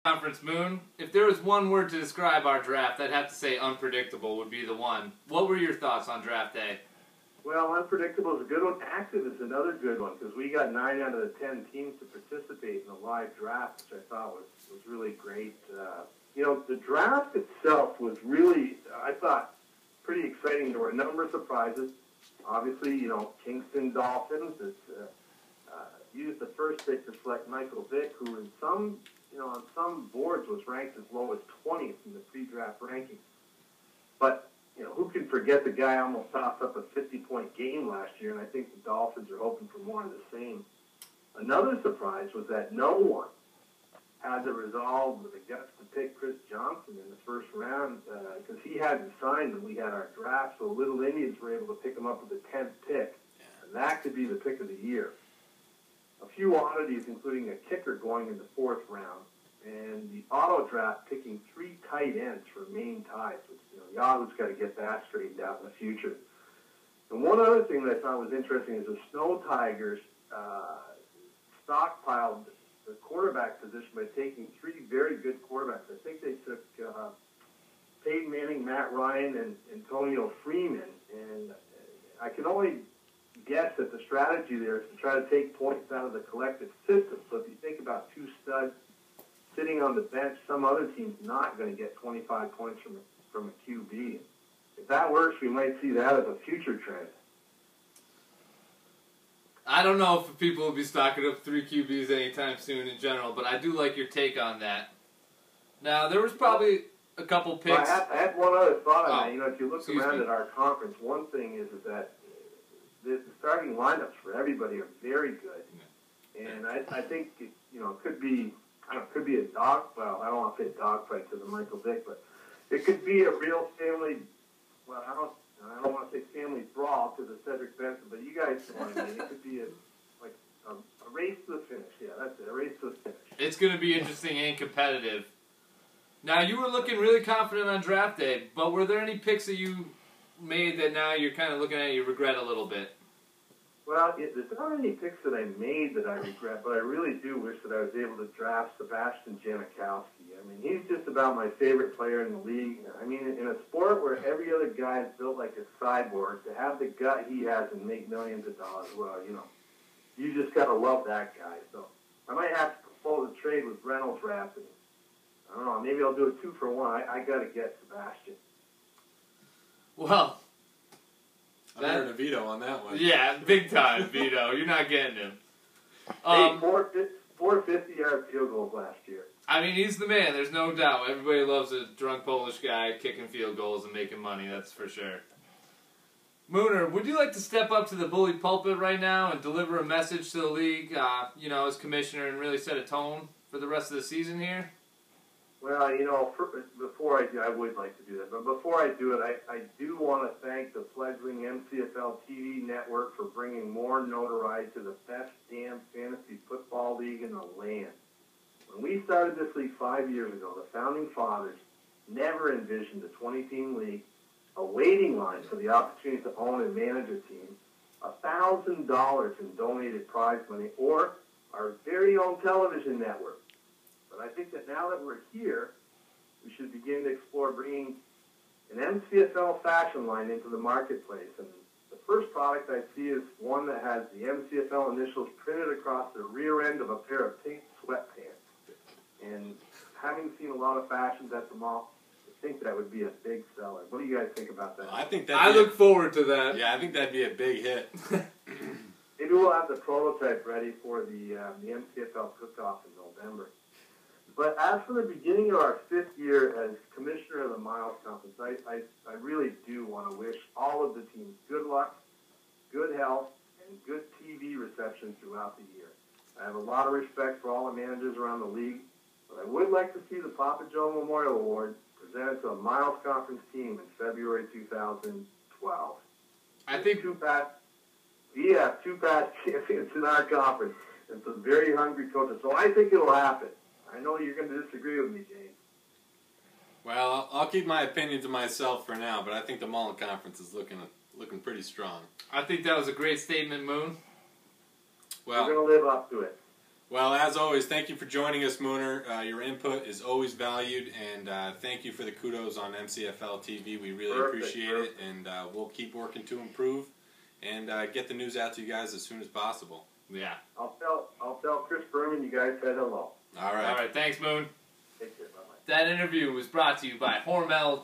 Conference Moon. If there was one word to describe our draft, I'd have to say unpredictable would be the one. What were your thoughts on draft day? Well, unpredictable is a good one. Active is another good one because we got 9 out of the 10 teams to participate in the live draft, which I thought was really great. The draft itself was really, I thought, pretty exciting. There were a number of surprises. Obviously, Kingston Dolphins used the first pick to select Michael Vick, who in some on some boards was ranked as low as 20th in the pre-draft rankings. But, who can forget the guy almost tossed up a 50-point game last year, and I think the Dolphins are hoping for more of the same. Another surprise was that no one had the resolve or the guts to pick Chris Johnson in the first round because he hadn't signed when we had our draft, so Little Indians were able to pick him up with the 10th pick, and that could be the pick of the year. A few oddities, including a kicker going in the 4th round, and the auto draft picking 3 tight ends for Maine Tides, which Yahoo's got to get that straightened out in the future. And one other thing that I thought was interesting is the Snow Tigers stockpiled the quarterback position by taking 3 very good quarterbacks. I think they took Peyton Manning, Matt Ryan, and Antonio Freeman, and I can only guess that the strategy there is to try to take points out of the collective system. So if you think about 2 studs sitting on the bench, some other team's not going to get 25 points from a QB. If that works, we might see that as a future trend. I don't know if people will be stocking up 3 QBs anytime soon in general, but I do like your take on that. Now, there was probably a couple picks. Well, I had one other thought on that. If you look around at our conference, one thing is that the starting lineups for everybody are very good, and I think it could be a dog. Well, I don't want to say dogfight to the Michael Vick, but it could be a real family. Well, I don't want to say family brawl to the Cedric Benson, but you guys know what I mean. It could be a race to the finish. Yeah, that's it. A race to the finish. It's going to be interesting and competitive. Now, you were looking really confident on draft day, but were there any picks that you made that now you're kind of looking at you regret a little bit? Well, there's not any picks that I made that I regret, but I really do wish that I was able to draft Sebastian Janikowski. I mean, he's just about my favorite player in the league. I mean, in a sport where every other guy is built like a cyborg, to have the gut he has and make millions of dollars, well, you just got to love that guy. So I might have to propose a trade with Reynolds Wrap. I don't know, maybe I'll do a 2-for-1. I got to get Sebastian. Well, I'm hearing a veto on that one. Yeah, big time veto. You're not getting him. Hey, 450-yard field goals last year. I mean, he's the man. There's no doubt. Everybody loves a drunk Polish guy kicking field goals and making money. That's for sure. Mooner, would you like to step up to the bully pulpit right now and deliver a message to the league, as commissioner, and really set a tone for the rest of the season here? Well, before I do, I would like to do that. But before I do it, I do want to thank the fledgling MCFL TV network for bringing more notoriety to the best damn fantasy football league in the land. When we started this league 5 years ago, the founding fathers never envisioned a 20-team league, a waiting line for the opportunity to own and manage a team, $1,000 in donated prize money, or our very own television network. But I think that now that we're here, we should begin to explore bringing an MCFL fashion line into the marketplace. And the first product I see is one that has the MCFL initials printed across the rear end of a pair of pink sweatpants. And having seen a lot of fashions at the mall, I think that would be a big seller. What do you guys think about that? I look forward to that. Yeah, I think that'd be a big hit. Maybe we'll have the prototype ready for the MCFL cook-off in November. But as for the beginning of our 5th year as commissioner of the Miles Conference, I really do want to wish all of the teams good luck, good health, and good TV reception throughout the year. I have a lot of respect for all the managers around the league, but I would like to see the Papa Joe Memorial Award presented to a Miles Conference team in February 2012. I think we have 2 past champions in our conference and some very hungry coaches, so I think it'll happen. I know you're going to disagree with me, James. Well, I'll keep my opinion to myself for now, but I think the Mullen Conference is looking pretty strong. I think that was a great statement, Moon. Well, we're going to live up to it. Well, as always, thank you for joining us, Mooner. Your input is always valued, and thank you for the kudos on MCFL TV. We really appreciate it, and we'll keep working to improve and get the news out to you guys as soon as possible. Yeah. I'll tell Chris Berman you guys said hello. All right. All right. Thanks, Moon. Take care. Bye-bye. That interview was brought to you by Hormel